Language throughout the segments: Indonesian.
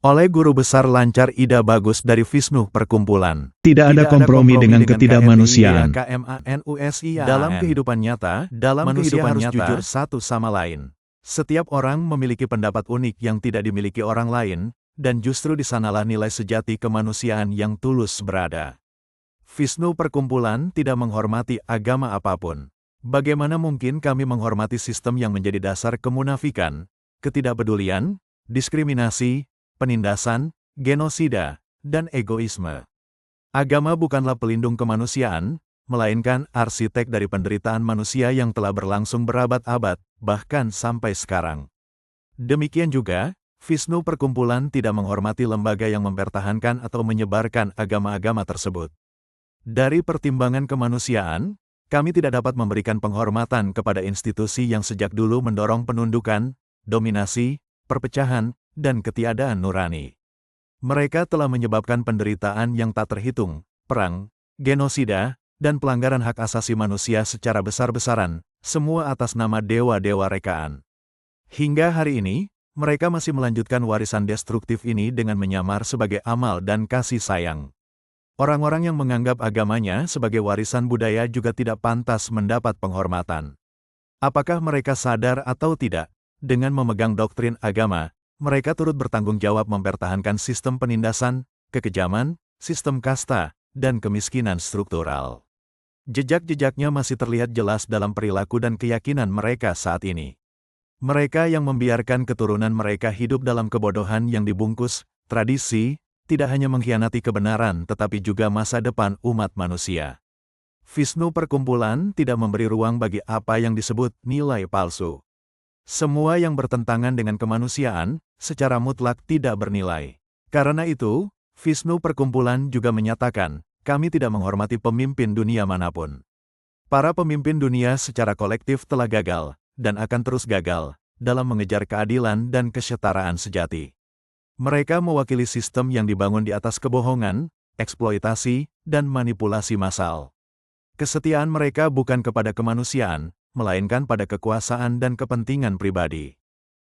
Oleh Guru Besar Lancar Ida Bagus dari Vishnu Perkumpulan. Tidak ada kompromi dengan ketidakmanusiaan. Dalam kehidupan nyata, manusia harus jujur satu sama lain. Setiap orang memiliki pendapat unik yang tidak dimiliki orang lain, dan justru di sanalah nilai sejati kemanusiaan yang tulus berada. Vishnu Perkumpulan tidak menghormati agama apapun. Bagaimana mungkin kami menghormati sistem yang menjadi dasar kemunafikan, ketidakpedulian, diskriminasi, penindasan, genosida, dan egoisme? Agama bukanlah pelindung kemanusiaan, melainkan arsitek dari penderitaan manusia yang telah berlangsung berabad-abad, bahkan sampai sekarang. Demikian juga, Vishnu Perkumpulan tidak menghormati lembaga yang mempertahankan atau menyebarkan agama-agama tersebut. Dari pertimbangan kemanusiaan, kami tidak dapat memberikan penghormatan kepada institusi yang sejak dulu mendorong penundukan, dominasi, perpecahan, dan ketiadaan nurani. Mereka telah menyebabkan penderitaan yang tak terhitung, perang, genosida, dan pelanggaran hak asasi manusia secara besar-besaran, semua atas nama dewa-dewa rekaan. Hingga hari ini, mereka masih melanjutkan warisan destruktif ini dengan menyamar sebagai amal dan kasih sayang. Orang-orang yang menganggap agamanya sebagai warisan budaya juga tidak pantas mendapat penghormatan. Apakah mereka sadar atau tidak, dengan memegang doktrin agama, mereka turut bertanggung jawab mempertahankan sistem penindasan, kekejaman, sistem kasta, dan kemiskinan struktural. Jejak-jejaknya masih terlihat jelas dalam perilaku dan keyakinan mereka saat ini. Mereka yang membiarkan keturunan mereka hidup dalam kebodohan yang dibungkus tradisi, tidak hanya mengkhianati kebenaran tetapi juga masa depan umat manusia. Vishnu Perkumpulan tidak memberi ruang bagi apa yang disebut nilai palsu. Semua yang bertentangan dengan kemanusiaan, secara mutlak tidak bernilai. Karena itu, Vishnu Perkumpulan juga menyatakan, kami tidak menghormati pemimpin dunia manapun. Para pemimpin dunia secara kolektif telah gagal, dan akan terus gagal, dalam mengejar keadilan dan kesetaraan sejati. Mereka mewakili sistem yang dibangun di atas kebohongan, eksploitasi, dan manipulasi massal. Kesetiaan mereka bukan kepada kemanusiaan, melainkan pada kekuasaan dan kepentingan pribadi.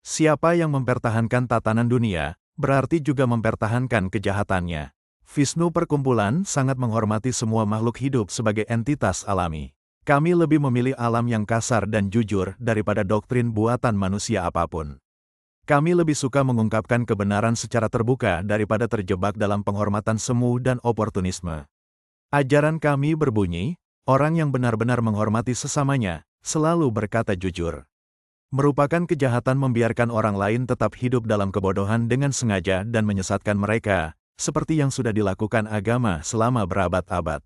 Siapa yang mempertahankan tatanan dunia, berarti juga mempertahankan kejahatannya. Vishnu Perkumpulan sangat menghormati semua makhluk hidup sebagai entitas alami. Kami lebih memilih alam yang kasar dan jujur daripada doktrin buatan manusia apapun. Kami lebih suka mengungkapkan kebenaran secara terbuka daripada terjebak dalam penghormatan semu dan oportunisme. Ajaran kami berbunyi, orang yang benar-benar menghormati sesamanya, selalu berkata jujur. Merupakan kejahatan membiarkan orang lain tetap hidup dalam kebodohan dengan sengaja dan menyesatkan mereka, seperti yang sudah dilakukan agama selama berabad-abad.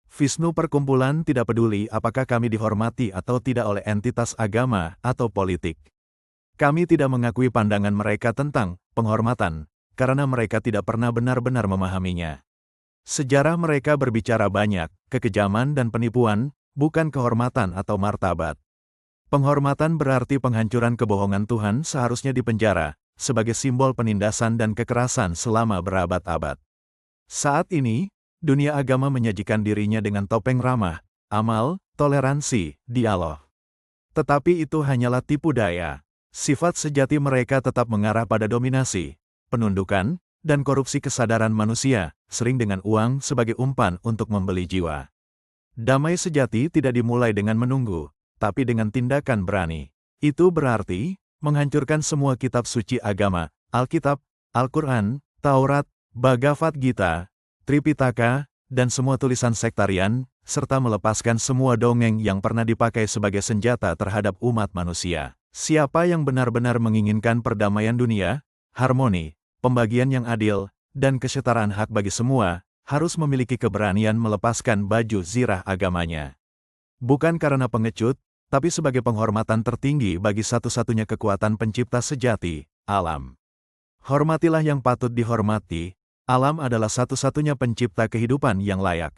Vishnu Perkumpulan tidak peduli apakah kami dihormati atau tidak oleh entitas agama atau politik. Kami tidak mengakui pandangan mereka tentang penghormatan, karena mereka tidak pernah benar-benar memahaminya. Sejarah mereka berbicara banyak, kekejaman dan penipuan, bukan kehormatan atau martabat. Penghormatan berarti penghancuran kebohongan Tuhan seharusnya dipenjara, sebagai simbol penindasan dan kekerasan selama berabad-abad. Saat ini, dunia agama menyajikan dirinya dengan topeng ramah, amal, toleransi, dialog. Tetapi itu hanyalah tipu daya. Sifat sejati mereka tetap mengarah pada dominasi, penundukan, dan korupsi kesadaran manusia, sering dengan uang sebagai umpan untuk membeli jiwa. Damai sejati tidak dimulai dengan menunggu, tapi dengan tindakan berani. Itu berarti, menghancurkan semua kitab suci agama, Alkitab, Al-Quran, Taurat, Bhagavad Gita, Tripitaka, dan semua tulisan sektarian, serta melepaskan semua dongeng yang pernah dipakai sebagai senjata terhadap umat manusia. Siapa yang benar-benar menginginkan perdamaian dunia, harmoni, pembagian yang adil, dan kesetaraan hak bagi semua, harus memiliki keberanian melepaskan baju zirah agamanya. Bukan karena pengecut, tapi sebagai penghormatan tertinggi bagi satu-satunya kekuatan pencipta sejati, alam. Hormatilah yang patut dihormati, alam adalah satu-satunya pencipta kehidupan yang layak.